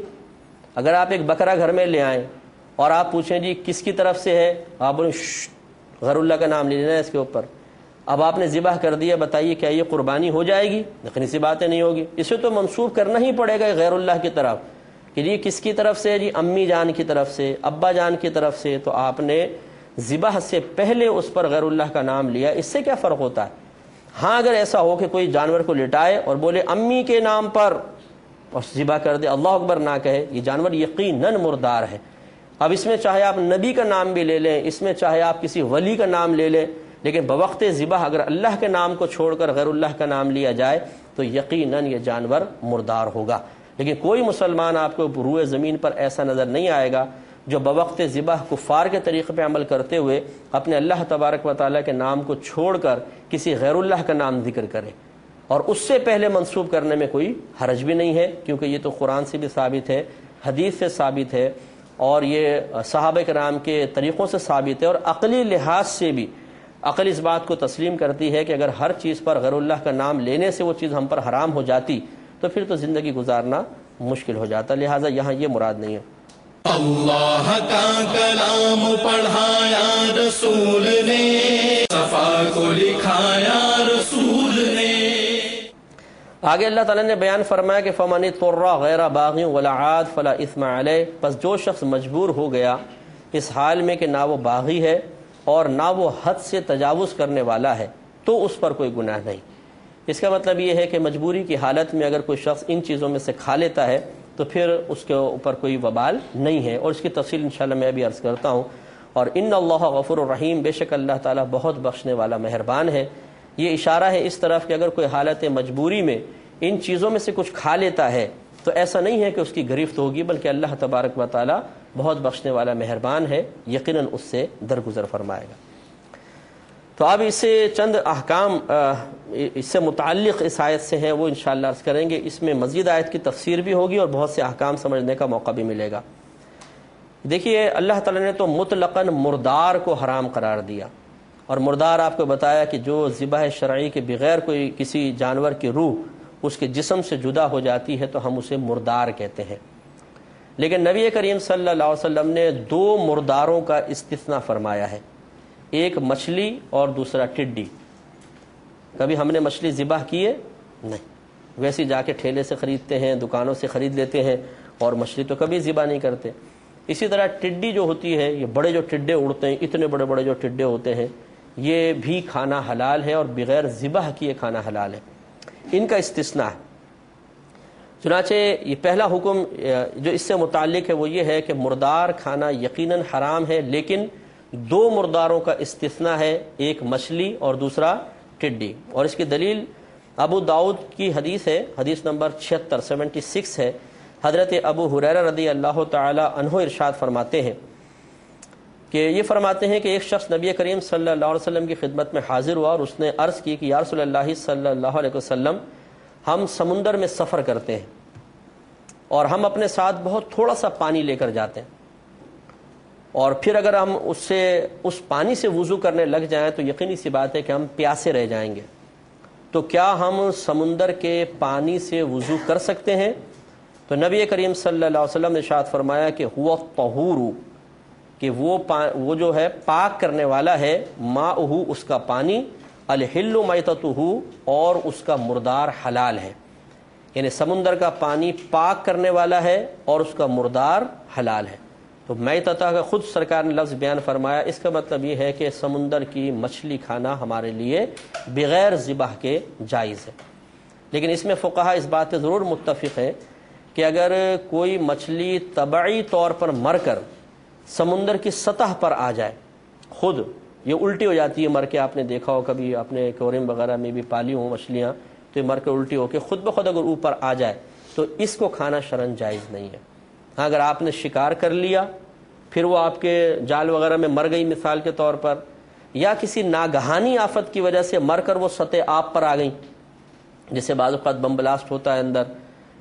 اگر آپ ایک بکرا گھر میں لے آئیں اور آپ پوچھیں جی کس کی طرف سے ہے، آپ بولیں غیر اللہ کا نام لے لینا ہے اس کے اوپر، اب آپ نے ذبح کر دیا، بتائیے کیا یہ قربانی ہو جائے گی؟ یقینی سی باتیں نہیں ہوگی۔ اسے تو منسوب کرنا ہی پڑے گا غیر اللہ کی طرف کہ جی کس کی طرف سے؟ جی امی جان کی طرف سے، ابا جان کی طرف سے۔ تو آپ نے ذبح سے پہلے اس پر غیر اللہ کا نام لیا، اس سے کیا فرق ہوتا ہے؟ ہاں اگر ایسا ہو کہ کوئی جانور کو لٹائے اور بولے امی کے نام پر اور ذبح کر دے، اللہ اکبر نہ کہے، یہ جانور یقیناً مردار ہے۔ اب اس میں چاہے آپ نبی کا نام بھی لے لیں، اس میں چاہے آپ کسی ولی کا نام لے لیں، لیکن بوقت ذبح اگر اللہ کے نام کو چھوڑ کر غیر اللہ کا نام لیا جائے تو یقیناً یہ جانور مردار ہوگا۔ لیکن کوئی مسلمان آپ کو روئے زمین پر ایسا نظر نہیں آئے گا جو بوقت ذبح کفار کے طریقے پہ عمل کرتے ہوئے اپنے اللہ تبارک و تعالیٰ کے نام کو چھوڑ کر کسی غیر اللہ کا نام ذکر کرے، اور اس سے پہلے منسوب کرنے میں کوئی حرج بھی نہیں ہے، کیونکہ یہ تو قرآن سے بھی ثابت ہے، حدیث سے ثابت ہے، اور یہ صحابہ کرام کے طریقوں سے ثابت ہے، اور عقلی لحاظ سے بھی عقل اس بات کو تسلیم کرتی ہے کہ اگر ہر چیز پر غیر اللہ کا نام لینے سے وہ چیز ہم پر حرام ہو جاتی تو پھر تو زندگی گزارنا مشکل ہو جاتا، لہٰذا یہاں یہ مراد نہیں ہے۔ اللہ کا کلام پڑھایا رسول نے، صفا کو لکھایا رسول نے۔ آگے اللہ تعالیٰ نے بیان فرمایا کہ فَمَنِ اضْطُرَّ غَيْرَ بَاغٍ وَلَا عَادٍ فَلَا إِثْمَ عَلَيْهِ، پس جو شخص مجبور ہو گیا اس حال میں کہ نہ وہ باغی ہے اور نہ وہ حد سے تجاوز کرنے والا ہے تو اس پر کوئی گناہ نہیں۔ اس کا مطلب یہ ہے کہ مجبوری کی حالت میں اگر کوئی شخص ان چیزوں میں سے کھا لیتا ہے تو پھر اس کے اوپر کوئی وبال نہیں ہے، اور اس کی تفصیل انشاءاللہ میں ابھی عرض کرتا ہوں۔ اور ان اللہ غفور الرحیم، بے شک اللہ تعالیٰ بہت بخشنے والا مہربان ہے۔ یہ اشارہ ہے اس طرف کہ اگر کوئی حالت مجبوری میں ان چیزوں میں سے کچھ کھا لیتا ہے تو ایسا نہیں ہے کہ اس کی گرفت ہوگی، بلکہ اللہ تبارک و تعالیٰ بہت بخشنے والا مہربان ہے، یقیناً اس سے درگزر فرمائے گا۔ تو اب اس سے چند احکام اس سے متعلق اس آیت سے ہیں، وہ انشاءاللہ عرض کریں گے۔ اس میں مزید آیت کی تفسیر بھی ہوگی اور بہت سے احکام سمجھنے کا موقع بھی ملے گا۔ دیکھیے اللہ تعالیٰ نے تو مطلقاً مردار کو حرام قرار دیا، اور مردار آپ کو بتایا کہ جو ذبح شرعی کے بغیر کوئی کسی جانور کی روح اس کے جسم سے جدا ہو جاتی ہے تو ہم اسے مردار کہتے ہیں۔ لیکن نبی کریم صلی اللہ علیہ وسلم نے دو مرداروں کا استثناء فرمایا ہے، ایک مچھلی اور دوسرا ٹڈی۔ کبھی ہم نے مچھلی ذبح کی ہے؟ نہیں، ویسے جا کے ٹھیلے سے خریدتے ہیں، دکانوں سے خرید لیتے ہیں، اور مچھلی تو کبھی ذبح نہیں کرتے۔ اسی طرح ٹڈی جو ہوتی ہے، یہ بڑے جو ٹڈے اڑتے ہیں، اتنے بڑے بڑے جو ٹڈے ہوتے ہیں، یہ بھی کھانا حلال ہے، اور بغیر ذبح کیے کھانا حلال ہے، ان کا استثناء ہے۔ چنانچہ یہ پہلا حکم جو اس سے متعلق ہے وہ یہ ہے کہ مردار کھانا یقیناً حرام ہے، لیکن دو مرداروں کا استثناء ہے، ایک مچھلی اور دوسرا ٹڈی۔ اور اس کی دلیل ابو داؤد کی حدیث ہے، حدیث نمبر 76 ہے، حضرت ابو ہریرہ رضی اللہ تعالی عنہ ارشاد فرماتے ہیں کہ ایک شخص نبی کریم صلی اللہ علیہ وسلم کی خدمت میں حاضر ہوا اور اس نے عرض کی کہ یا رسول اللہ صلی اللہ علیہ وسلم، ہم سمندر میں سفر کرتے ہیں اور ہم اپنے ساتھ بہت تھوڑا سا پانی لے کر جاتے ہیں، اور پھر اگر ہم اس پانی سے وضو کرنے لگ جائیں تو یقینی سی بات ہے کہ ہم پیاسے رہ جائیں گے، تو کیا ہم سمندر کے پانی سے وضو کر سکتے ہیں؟ تو نبی کریم صلی اللہ علیہ وسلم نے ارشاد فرمایا کہ ہوا طہور، کہ وہ جو ہے پاک کرنے والا ہے، ماؤہ، اس کا پانی، الحل میتتہ، اور اس کا مردار حلال ہے، یعنی سمندر کا پانی پاک کرنے والا ہے اور اس کا مردار حلال ہے۔ تو میتتہ کا خود سرکار نے لفظ بیان فرمایا، اس کا مطلب یہ ہے کہ سمندر کی مچھلی کھانا ہمارے لیے بغیر ذبح کے جائز ہے۔ لیکن اس میں فقہا اس بات سے ضرور متفق ہے کہ اگر کوئی مچھلی طبعی طور پر مر کر سمندر کی سطح پر آ جائے، خود یہ الٹی ہو جاتی ہے مر کے، آپ نے دیکھا ہو کبھی اپنے ایکویریم وغیرہ میں بھی پالی ہوں مچھلیاں، تو یہ مر کے الٹی ہو کے خود بخود اگر اوپر آ جائے تو اس کو کھانا شرعاً جائز نہیں ہے۔ ہاں اگر آپ نے شکار کر لیا، پھر وہ آپ کے جال وغیرہ میں مر گئی مثال کے طور پر، یا کسی ناگہانی آفت کی وجہ سے مر کر وہ سطح آب پر آ گئیں، جیسے بعض اوقات بم بلاسٹ ہوتا ہے اندر،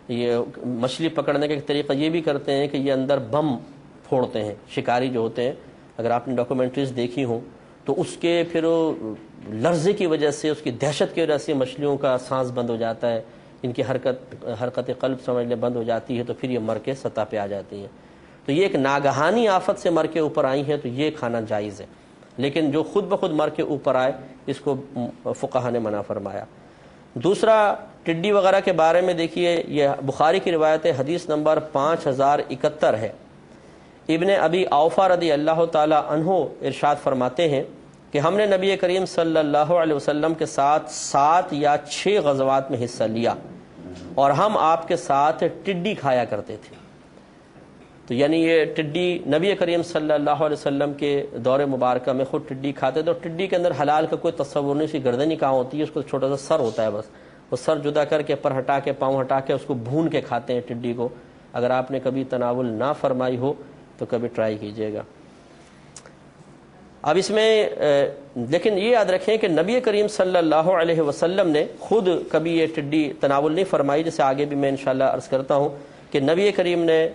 یہ مچھلی پکڑنے کا ایک طریقہ یہ بھی کرتے ہیں کہ یہ اندر بم پھوڑتے ہیں شکاری جو ہوتے ہیں، اگر آپ نے ڈاکومنٹریز دیکھی ہوں تو اس کے پھر لرزے کی وجہ سے، اس کی دہشت کی وجہ سے مچھلیوں کا سانس بند ہو جاتا ہے، ان کی حرکت قلب سمجھ لیں بند ہو جاتی ہے، تو پھر یہ مر کے سطح پہ آ جاتی ہیں۔ تو یہ ایک ناگہانی آفت سے مر کے اوپر آئی ہیں تو یہ کھانا جائز ہے، لیکن جو خود بخود مر کے اوپر آئے اس کو فقہا نے منع فرمایا۔ دوسرا، ٹڈی وغیرہ کے بارے میں دیکھیے، یہ بخاری کی روایت ہے، حدیث نمبر 5071 ہے۔ ابن ابی اوفا رضی اللہ تعالی عنہ ارشاد فرماتے ہیں کہ ہم نے نبی کریم صلی اللہ علیہ وسلم کے ساتھ 7 یا 6 غزوات میں حصہ لیا اور ہم آپ کے ساتھ ٹڈی کھایا کرتے تھے۔ تو یعنی یہ ٹڈی نبی کریم صلی اللہ علیہ وسلم کے دور مبارکہ میں خود ٹڈی کھاتے تھے، اور ٹڈی کے اندر حلال کا کوئی تصور نہیں، اس کی گردن ہی کہاں ہوتی ہے، اس کو چھوٹا سا سر ہوتا ہے، بس وہ سر جدا کر کے پر ہٹا کے پاؤں ہٹا کے اس کو بھون کے کھاتے ہیں ٹڈی کو۔ اگر آپ نے کبھی تناول نہ فرمائی ہو تو کبھی ٹرائی کیجئے گا۔ اب اس میں لیکن یہ یاد رکھیں کہ نبی کریم صلی اللہ علیہ وسلم نے خود کبھی یہ ٹڈی تناول نہیں فرمائی، جسے آگے بھی میں انشاءاللہ عرض کرتا ہوں کہ نبی کریم نے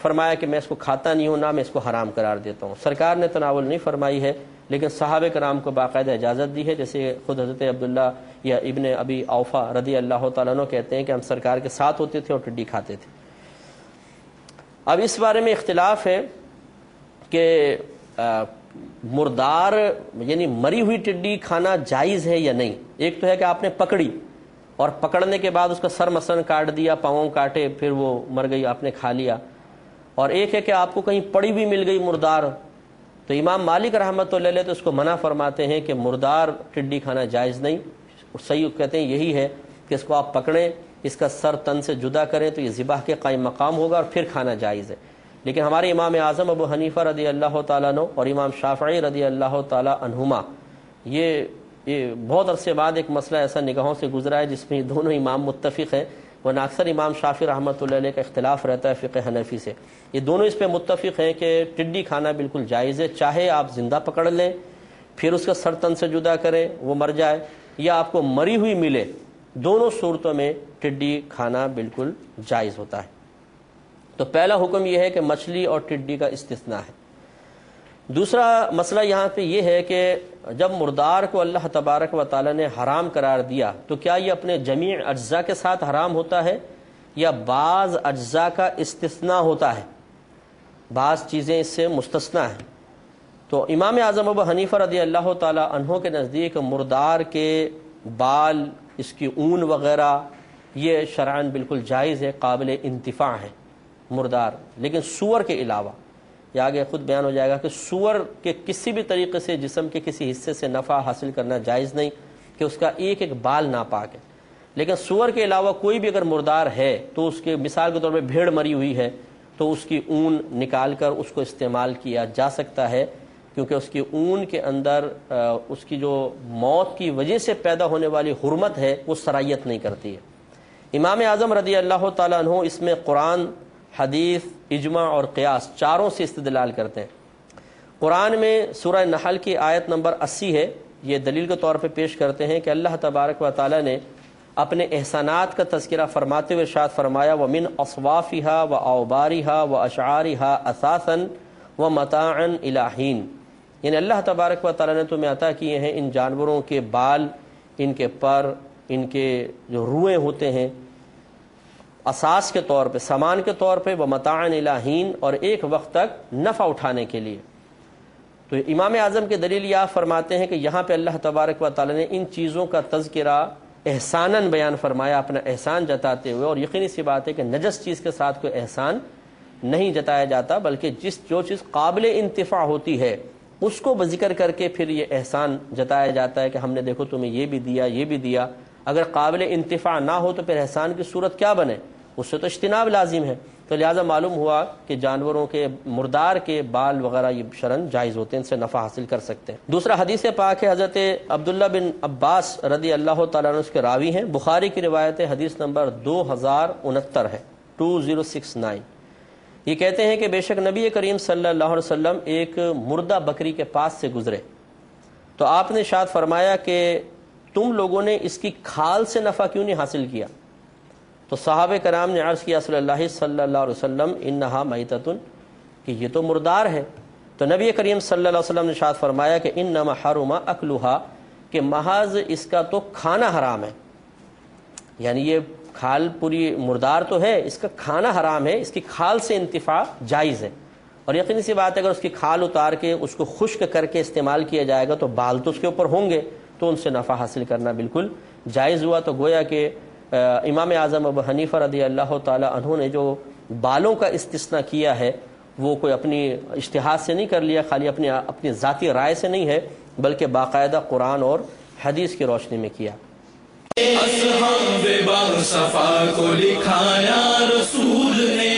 فرمایا کہ میں اس کو کھاتا نہیں ہوں، نہ میں اس کو حرام قرار دیتا ہوں۔ سرکار نے تناول نہیں فرمائی ہے، لیکن صحابہ کرام کو باقاعدہ اجازت دی ہے، جیسے خود حضرت عبداللہ یا ابن ابی اوفا رضی اللہ تعالیٰ عنہ کہتے ہیں کہ ہم سرکار کے ساتھ ہوتے تھے اور ٹڈی کھاتے تھے۔ اب اس بارے میں اختلاف ہے کہ مردار یعنی مری ہوئی ٹڈی کھانا جائز ہے یا نہیں۔ ایک تو ہے کہ آپ نے پکڑی اور پکڑنے کے بعد اس کا سر مثلا کاٹ دیا، پاؤں کاٹے، پھر وہ مر گئی، آپ نے کھا لیا، اور ایک ہے کہ آپ کو کہیں پڑی بھی مل گئی مردار، تو امام مالک رحمۃ اللہ علیہ تو اس کو منع فرماتے ہیں کہ مردار ٹڈی کھانا جائز نہیں۔ صحیح کہتے ہیں یہی ہے کہ اس کو آپ پکڑیں، اس کا سر تن سے جدا کریں تو یہ ذبح کے قائم مقام ہوگا اور پھر کھانا جائز ہے۔ لیکن ہمارے امام اعظم ابو حنیفہ رضی اللہ تعالیٰ عنہ اور امام شافعی رضی اللہ تعالیٰ عنہما، یہ بہت عرصے بعد ایک مسئلہ ایسا نگاہوں سے گزرا ہے جس میں دونوں امام متفق ہیں، ورنہ اکثر امام شافعی رحمۃ اللہ علیہ کا اختلاف رہتا ہے فقہ حنفی سے۔ یہ دونوں اس پہ متفق ہیں کہ ٹڈی کھانا بالکل جائز ہے، چاہے آپ زندہ پکڑ لیں پھر اس کا سر تن سے جدا کریں وہ مر جائے، یا آپ کو مری ہوئی ملے، دونوں صورتوں میں ٹڈی کھانا بالکل جائز ہوتا ہے۔ تو پہلا حکم یہ ہے کہ مچھلی اور ٹڈی کا استثناء ہے۔ دوسرا مسئلہ یہاں پہ یہ ہے کہ جب مردار کو اللہ تبارک و تعالی نے حرام قرار دیا تو کیا یہ اپنے جمیع اجزاء کے ساتھ حرام ہوتا ہے یا بعض اجزاء کا استثناء ہوتا ہے، بعض چیزیں اس سے مستثنیٰ ہیں؟ تو امام اعظم ابو حنیفہ رضی اللہ تعالی عنہ کے نزدیک مردار کے بال، اس کی اون وغیرہ یہ شرعاً بالکل جائز ہے، قابل انتفاع ہے مردار، لیکن سور کے علاوہ، یہ آگے خود بیان ہو جائے گا کہ سور کے کسی بھی طریقے سے جسم کے کسی حصے سے نفع حاصل کرنا جائز نہیں، کہ اس کا ایک ایک بال ناپاک ہے۔ لیکن سور کے علاوہ کوئی بھی اگر مردار ہے تو اس کے مثال کے طور پہ بھیڑ مری ہوئی ہے تو اس کی اون نکال کر اس کو استعمال کیا جا سکتا ہے، کیونکہ اس کی اون کے اندر اس کی جو موت کی وجہ سے پیدا ہونے والی حرمت ہے وہ سرایت نہیں کرتی ہے۔ امام اعظم رضی اللہ تعالیٰ عنہ اس میں قرآن، حدیث، اجماع اور قیاس چاروں سے استدلال کرتے ہیں۔ قرآن میں سورہ نحل کی آیت نمبر 80 ہے، یہ دلیل کے طور پہ پیش کرتے ہیں کہ اللہ تبارک و تعالیٰ نے اپنے احسانات کا تذکرہ فرماتے ہوئے ارشاد فرمایا وَمِنْ أَصْوَافِهَا وَأَوْبَارِهَا وَأَشْعَارِهَا أَثَاثًا وَمَتَاعًا إِلَىٰ حِينٍ، یعنی اللہ تبارک و تعالیٰ نے تمہیں عطا کیے ہیں ان جانوروں کے بال، ان کے پر، ان کے جو روئیں ہوتے ہیں اساس کے طور پہ، سامان کے طور پہ، وَمَتَاعًا إِلَىٰ حِينٍ، اور ایک وقت تک نفع اٹھانے کے لیے۔ تو امام اعظم کے دلیل یہ فرماتے ہیں کہ یہاں پہ اللہ تبارک و تعالیٰ نے ان چیزوں کا تذکرہ احساناً بیان فرمایا، اپنا احسان جتاتے ہوئے، اور یقینی سی بات ہے کہ نجس چیز کے ساتھ کوئی احسان نہیں جتایا جاتا، بلکہ جو چیز قابل انتفاع ہوتی ہے اس کو بذکر کر کے پھر یہ احسان جتایا جاتا ہے کہ ہم نے دیکھو تمہیں یہ بھی دیا، یہ بھی دیا۔ اگر قابل انتفاع نہ ہو تو پھر احسان کی صورت کیا بنے؟ اس سے تو اجتناب لازم ہے۔ تو لہٰذا معلوم ہوا کہ جانوروں کے مردار کے بال وغیرہ یہ شرعاً جائز ہوتے ہیں، ان سے نفع حاصل کر سکتے ہیں۔ دوسرا حدیث پاک ہے، حضرت عبداللہ بن عباس رضی اللہ تعالیٰ عنہ اس کے راوی ہیں، بخاری کی روایت ہے، حدیث نمبر 2069 ہے، 2069۔ یہ کہتے ہیں کہ بے شک نبی کریم صلی اللہ علیہ وسلم ایک مردہ بکری کے پاس سے گزرے تو آپ نے ارشاد فرمایا کہ تم لوگوں نے اس کی کھال سے نفع کیوں نہیں حاصل کیا؟ تو صحابہ کرام نے عرض کیا صلی اللہ علیہ وسلم انہا میتۃ، کہ یہ تو مردار ہے۔ تو نبی کریم صلی اللہ علیہ وسلم نے ارشاد فرمایا کہ انما حرم اکلھا، کہ محض اس کا تو کھانا حرام ہے، یعنی یہ کھال پوری مردار تو ہے، اس کا کھانا حرام ہے، اس کی کھال سے انتفاع جائز ہے۔ اور یقینی سی بات ہے اگر اس کی کھال اتار کے اس کو خشک کر کے استعمال کیا جائے گا تو بال تو اس کے اوپر ہوں گے، تو ان سے نفع حاصل کرنا بالکل جائز ہوا۔ تو گویا کہ امام اعظم ابو حنیفہ رضی اللہ تعالی عنہ نے جو بالوں کا استثناء کیا ہے وہ کوئی اپنی اجتہاد سے نہیں کر لیا، خالی اپنی ذاتی رائے سے نہیں ہے، بلکہ باقاعدہ قرآن اور حدیث کی روشنی میں کیا۔ اصحاب باغ صفا کو لکھایا رسول نے۔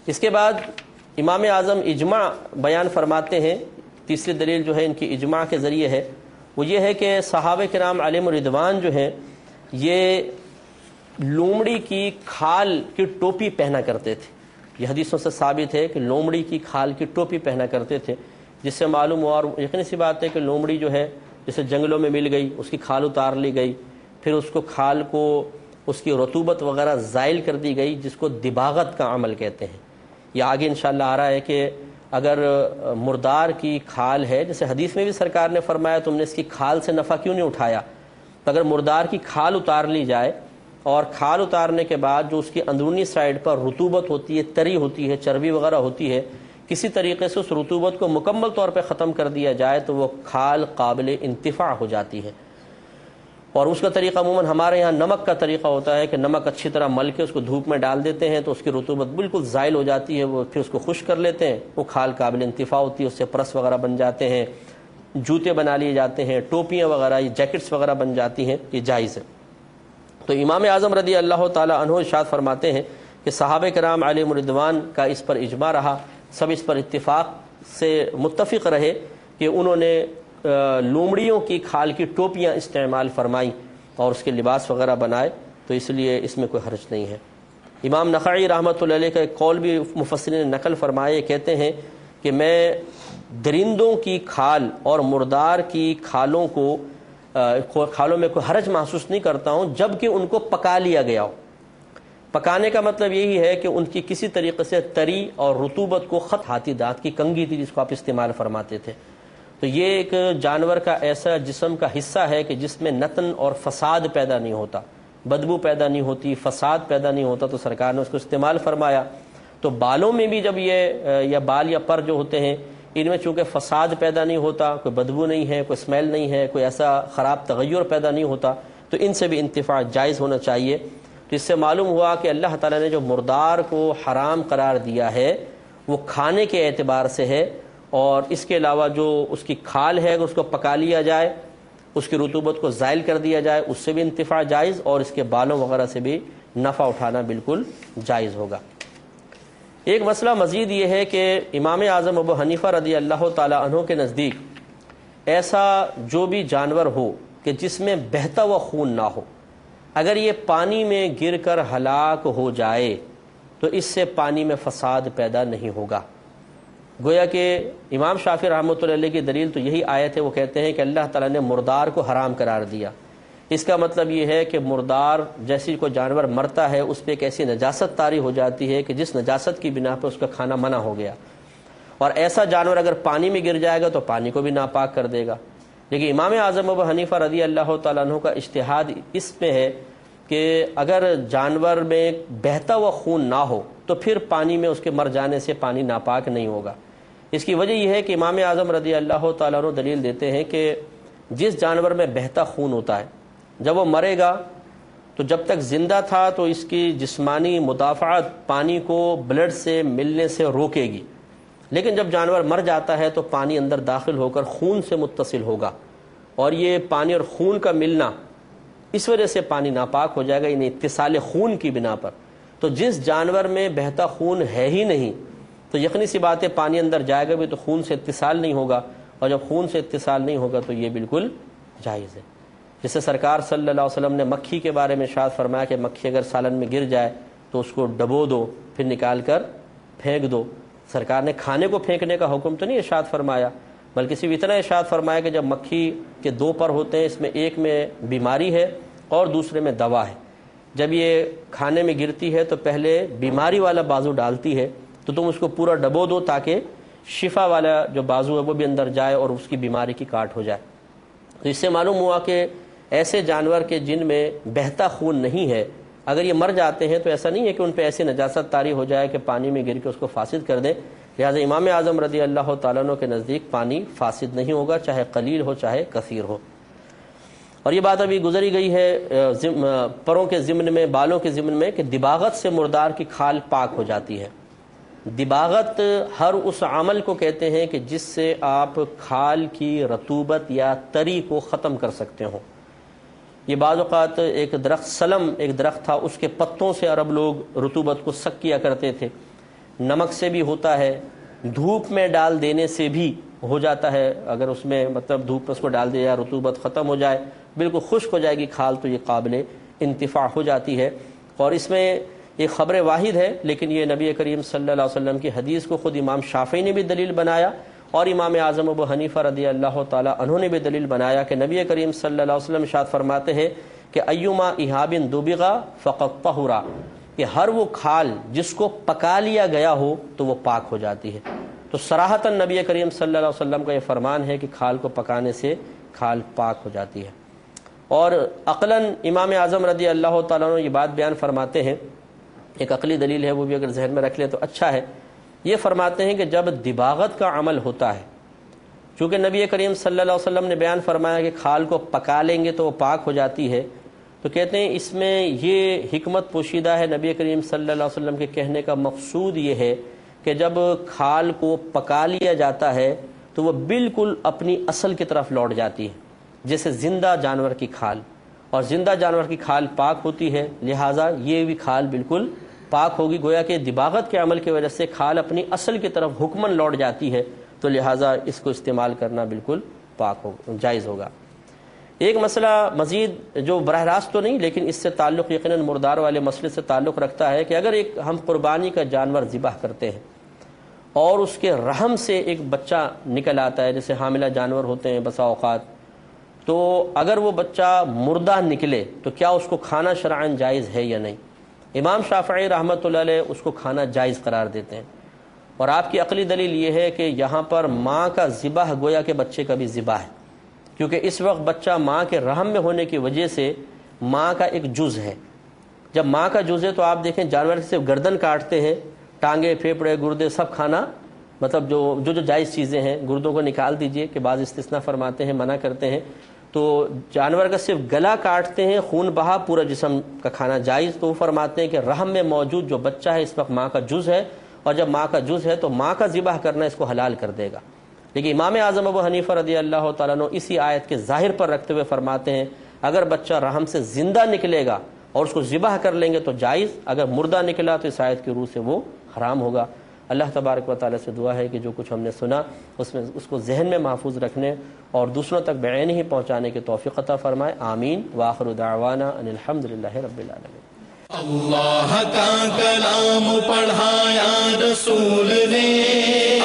اس کے بعد امام اعظم اجماع بیان فرماتے ہیں، تیسری دلیل جو ہے ان کی اجماع کے ذریعے ہے، وہ یہ ہے کہ صحابہ کرام علیہم الرضوان جو ہیں یہ لومڑی کی کھال کی ٹوپی پہنا کرتے تھے۔ یہ حدیثوں سے ثابت ہے کہ لومڑی کی کھال کی ٹوپی پہنا کرتے تھے، جس سے معلوم ہوا، اور یقینی سی بات ہے کہ لومڑی جو ہے جسے جنگلوں میں مل گئی، اس کی کھال اتار لی گئی، پھر اس کو کھال کو اس کی رطوبت وغیرہ زائل کر دی گئی، جس کو دباغت کا عمل کہتے ہیں۔ یہ آگے انشاءاللہ آ رہا ہے کہ اگر مردار کی کھال ہے، جیسے حدیث میں بھی سرکار نے فرمایا تم نے اس کی کھال سے نفع کیوں نہیں اٹھایا، تو اگر مردار کی کھال اتار لی جائے، اور کھال اتارنے کے بعد جو اس کی اندرونی سائڈ پر رطوبت ہوتی ہے، تری ہوتی ہے، چربی وغیرہ ہوتی ہے، کسی طریقے سے اس رطوبت کو مکمل طور پہ ختم کر دیا جائے تو وہ کھال قابل انتفاع ہو جاتی ہے۔ اور اس کا طریقہ عموماً ہمارے یہاں نمک کا طریقہ ہوتا ہے کہ نمک اچھی طرح مل کے اس کو دھوپ میں ڈال دیتے ہیں تو اس کی رطوبت بالکل زائل ہو جاتی ہے، وہ پھر اس کو خشک کر لیتے ہیں، وہ کھال قابل انتفاع ہوتی ہے، اس سے پرس وغیرہ بن جاتے ہیں، جوتے بنا لیے جاتے ہیں، ٹوپیاں وغیرہ، یہ جیکٹس وغیرہ بن جاتی ہیں، یہ جائز ہے۔ تو امام اعظم رضی اللہ تعالی عنہ ارشاد فرماتے ہیں کہ صحابہ کرام علیہم الرضوان کا اس پر اجماع رہا، سب اس پر اتفاق سے متفق رہے کہ انہوں نے لومڑیوں کی کھال کی ٹوپیاں استعمال فرمائیں اور اس کے لباس وغیرہ بنائے، تو اس لیے اس میں کوئی حرج نہیں ہے۔ امام نخعی رحمۃ اللہ علیہ کا ایک قول بھی مفسرین نے نقل فرمائے، کہتے ہیں کہ میں درندوں کی کھال اور مردار کی کھالوں میں کوئی حرج محسوس نہیں کرتا ہوں جبکہ ان کو پکا لیا گیا ہو۔ پکانے کا مطلب یہی ہے کہ ان کی کسی طریقے سے تری اور رطوبت کو ہاتھی دانت کی کنگھی تھی جس کو آپ استعمال فرماتے تھے، تو یہ ایک جانور کا ایسا جسم کا حصہ ہے کہ جس میں نتن اور فساد پیدا نہیں ہوتا، بدبو پیدا نہیں ہوتی، فساد پیدا نہیں ہوتا، تو سرکار نے اس کو استعمال فرمایا۔ تو بالوں میں بھی جب یہ یا بال یا پر جو ہوتے ہیں ان میں چونکہ فساد پیدا نہیں ہوتا، کوئی بدبو نہیں ہے، کوئی اسمیل نہیں ہے، کوئی ایسا خراب تغیر پیدا نہیں ہوتا، تو ان سے بھی انتفاع جائز ہونا چاہیے۔ تو اس سے معلوم ہوا کہ اللہ تعالیٰ نے جو مردار کو حرام قرار دیا ہے وہ کھانے کے اعتبار سے ہے، اور اس کے علاوہ جو اس کی کھال ہے اگر اس کو پکا لیا جائے، اس کی رطوبت کو زائل کر دیا جائے، اس سے بھی انتفاع جائز، اور اس کے بالوں وغیرہ سے بھی نفع اٹھانا بالکل جائز ہوگا۔ ایک مسئلہ مزید یہ ہے کہ امام اعظم ابو حنیفہ رضی اللہ تعالی عنہ کے نزدیک ایسا جو بھی جانور ہو کہ جس میں بہتا ہوا خون نہ ہو، اگر یہ پانی میں گر کر ہلاک ہو جائے تو اس سے پانی میں فساد پیدا نہیں ہوگا۔ گویا کہ امام شافعی رحمۃ اللہ علیہ کی دلیل تو یہی آیت ہے، وہ کہتے ہیں کہ اللہ تعالیٰ نے مردار کو حرام قرار دیا۔ اس کا مطلب یہ ہے کہ مردار جیسی کوئی جانور مرتا ہے اس پہ ایک ایسی نجاست طاری ہو جاتی ہے کہ جس نجاست کی بنا پہ اس کا کھانا منع ہو گیا، اور ایسا جانور اگر پانی میں گر جائے گا تو پانی کو بھی ناپاک کر دے گا۔ لیکن امام اعظم ابو حنیفہ رضی اللہ تعالیٰ عنہ کا اجتہاد اس میں ہے کہ اگر جانور میں بہتا ہوا خون نہ ہو تو پھر پانی میں اس کے مر جانے سے پانی ناپاک نہیں ہوگا۔ اس کی وجہ یہ ہے کہ امام اعظم رضی اللہ تعالیٰ عنہ دلیل دیتے ہیں کہ جس جانور میں بہتا خون ہوتا ہے جب وہ مرے گا تو جب تک زندہ تھا تو اس کی جسمانی مدافعت پانی کو بلڈ سے ملنے سے روکے گی، لیکن جب جانور مر جاتا ہے تو پانی اندر داخل ہو کر خون سے متصل ہوگا، اور یہ پانی اور خون کا ملنا اس وجہ سے پانی ناپاک ہو جائے گا، یعنی اتصال خون کی بنا پر۔ تو جس جانور میں بہتا خون ہے ہی نہیں تو یقینی سی بات ہے پانی اندر جائے گا بھی تو خون سے اتصال نہیں ہوگا، اور جب خون سے اتصال نہیں ہوگا تو یہ بالکل جائز ہے۔ جسے سرکار صلی اللہ علیہ وسلم نے مکھی کے بارے میں ارشاد فرمایا کہ مکھی اگر سالن میں گر جائے تو اس کو ڈبو دو، پھر نکال کر پھینک دو۔ سرکار نے کھانے کو پھینکنے کا حکم تو نہیں ارشاد فرمایا، بلکہ صرف اتنا ارشاد فرمایا کہ جب مکھی کے دو پر ہوتے ہیں، اس میں ایک میں بیماری ہے اور دوسرے میں دوا ہے، جب یہ کھانے میں گرتی ہے تو پہلے بیماری والا بازو ڈالتی ہے تو تم اس کو پورا ڈبو دو تاکہ شفا والا جو بازو ہے وہ بھی اندر جائے اور اس کی بیماری کی کاٹ ہو جائے۔ تو اس سے معلوم ہوا کہ ایسے جانور کے جن میں بہتا خون نہیں ہے اگر یہ مر جاتے ہیں تو ایسا نہیں ہے کہ ان پہ ایسی نجاست طاری ہو جائے کہ پانی میں گر کے اس کو فاسد کر دیں، لہٰذا امام اعظم رضی اللہ تعالیٰ عنہ کے نزدیک پانی فاسد نہیں ہوگا، چاہے قلیل ہو چاہے کثیر ہو۔ اور یہ بات ابھی گزری گئی ہے پروں کے ضمن میں، بالوں کے ضمن میں، کہ دباغت سے مردار کی کھال پاک ہو جاتی ہے۔ دباغت ہر اس عمل کو کہتے ہیں کہ جس سے آپ کھال کی رطوبت یا تری کو ختم کر سکتے ہوں۔ یہ بعض اوقات ایک درخت سلم ایک درخت تھا، اس کے پتوں سے عرب لوگ رطوبت کو سک کیا کرتے تھے، نمک سے بھی ہوتا ہے، دھوپ میں ڈال دینے سے بھی ہو جاتا ہے، اگر اس میں مطلب دھوپ میں اس کو ڈال دیا جائے رطوبت ختم ہو جائے بالکل خشک ہو جائے گی کھال تو یہ قابل انتفاع ہو جاتی ہے۔ اور اس میں ایک خبر واحد ہے لیکن یہ نبی کریم صلی اللہ علیہ وسلم کی حدیث کو خود امام شافعی نے بھی دلیل بنایا اور امام اعظم ابو حنیفہ رضی اللہ تعالی عنہ نے بھی دلیل بنایا کہ نبی کریم صلی اللہ علیہ وسلم ارشاد فرماتے ہیں کہ ایما اہاب دبغا فقط طہرا، کہ ہر وہ کھال جس کو پکا لیا گیا ہو تو وہ پاک ہو جاتی ہے۔ تو صراحتاً نبی کریم صلی اللہ علیہ وسلم کا یہ فرمان ہے کہ کھال کو پکانے سے کھال پاک ہو جاتی ہے۔ اور عقلاً امام اعظم رضی اللہ تعالیٰ عنہ یہ بات بیان فرماتے ہیں، ایک عقلی دلیل ہے وہ بھی اگر ذہن میں رکھ لیں تو اچھا ہے۔ یہ فرماتے ہیں کہ جب دباغت کا عمل ہوتا ہے، چونکہ نبی کریم صلی اللہ علیہ وسلم نے بیان فرمایا کہ کھال کو پکا لیں گے تو وہ پاک ہو جاتی ہے، تو کہتے ہیں اس میں یہ حکمت پوشیدہ ہے، نبی کریم صلی اللہ علیہ وسلم کے کہنے کا مقصود یہ ہے کہ جب کھال کو پکا لیا جاتا ہے تو وہ بالکل اپنی اصل کی طرف لوٹ جاتی ہے، جیسے زندہ جانور کی کھال، اور زندہ جانور کی کھال پاک ہوتی ہے، لہٰذا یہ بھی کھال بالکل پاک ہوگی۔ گویا کہ دباغت کے عمل کی وجہ سے کھال اپنی اصل کی طرف حکماً لوٹ جاتی ہے، تو لہٰذا اس کو استعمال کرنا بالکل پاک ہوگا، جائز ہوگا۔ ایک مسئلہ مزید جو براہ راست تو نہیں لیکن اس سے تعلق یقیناً مردار والے مسئلے سے تعلق رکھتا ہے کہ اگر ایک ہم قربانی کا جانور ذبح کرتے ہیں اور اس کے رحم سے ایک بچہ نکل آتا ہے، جیسے حاملہ جانور ہوتے ہیں بسا اوقات، تو اگر وہ بچہ مردہ نکلے تو کیا اس کو کھانا شرعاً جائز ہے یا نہیں؟ امام شافعی رحمۃ اللہ علیہ اس کو کھانا جائز قرار دیتے ہیں، اور آپ کی عقلی دلیل یہ ہے کہ یہاں پر ماں کا ذبح گویا کہ بچے کا بھی ذبح ہے، کیونکہ اس وقت بچہ ماں کے رحم میں ہونے کی وجہ سے ماں کا ایک جز ہے۔ جب ماں کا جز ہے تو آپ دیکھیں جانور سے گردن کاٹتے ہیں، ٹانگیں پھیپڑے گردے سب کھانا، مطلب جو جائز چیزیں ہیں گردوں کو نکال دیجئے کہ بعض استثناء فرماتے ہیں، منع کرتے ہیں، تو جانور کا صرف گلا کاٹتے ہیں، خون بہا پورا جسم کا کھانا جائز۔ تو وہ فرماتے ہیں کہ رحم میں موجود جو بچہ ہے اس وقت ماں کا جز ہے، اور جب ماں کا جز ہے تو ماں کا ذبح کرنا اس کو حلال کر دے گا۔ لیکن امام اعظم ابو حنیفہ رضی اللہ تعالیٰ عنہ اسی آیت کے ظاہر پر رکھتے ہوئے فرماتے ہیں اگر بچہ رحم سے زندہ نکلے گا اور اس کو ذبح کر لیں گے تو جائز، اگر مردہ نکلا تو اس آیت کی روح سے وہ حرام ہوگا۔ اللہ تبارک و تعالیٰ سے دعا ہے کہ جو کچھ ہم نے سنا اس کو ذہن میں محفوظ رکھنے اور دوسروں تک بعین ہی پہنچانے کی توفیق عطا فرمائے. آمین. وآخر دعوانا ان الحمدللہ رب العالمین. اللہ کا کلام پڑھایا رسول نے.